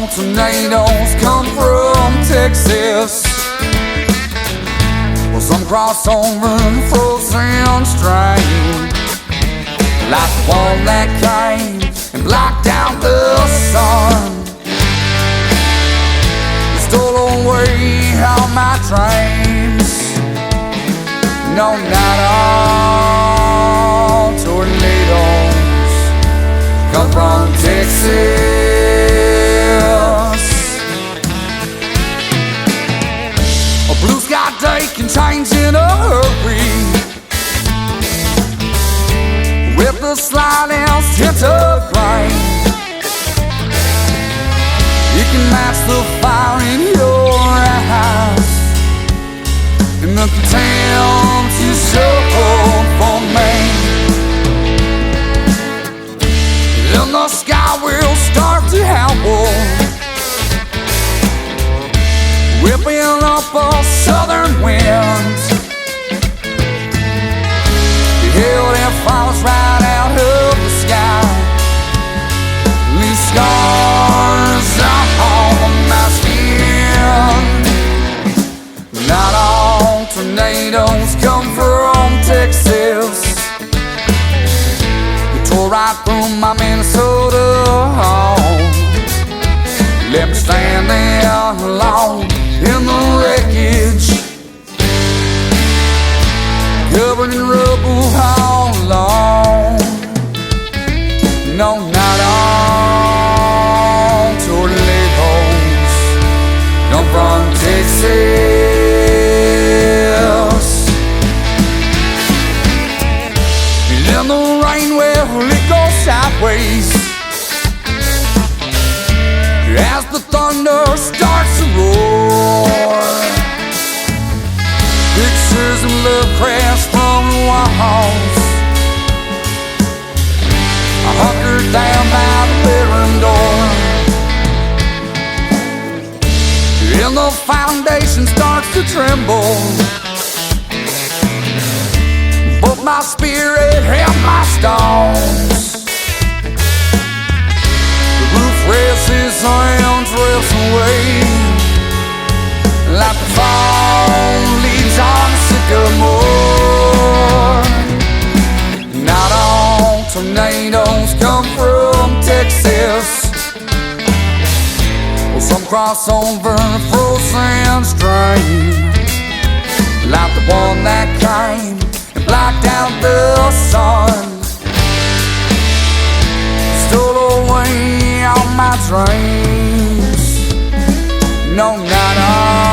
all tornadoes come from Texas. Well, some cross over the frozen stream, like the one that came and blocked out the sun. It stole away all my dreams. No, not all tornadoes come from Texas. A blue sky day can change in a hurry with the slightest hint of rain. You can match the fire in your eyes and the contempt you show for me. Then the sky will start to howl, whipping up a southern wind. The hail that falls right out of the sky leaves scars on my skin. Not all tornadoes come from Texas. They tore right through my Minnesota home. Left me standing alone in the wreckage, covered in rubble all along. No, not all tornadoes come from Texas. And in the rain, well, it goes sideways as the thunder starts to roar. Pictures of love crash from the walls. I hunkered down by the bedroom door, and the foundation starts to tremble. Both my spirit and my stones. The roof rests and drifts away like the fall leaves on a sycamore. Not all tornadoes come from Texas. Well, some cross over the frozen stream, like the one that came and blocked out the sun. Stole away all my dreams. No, not all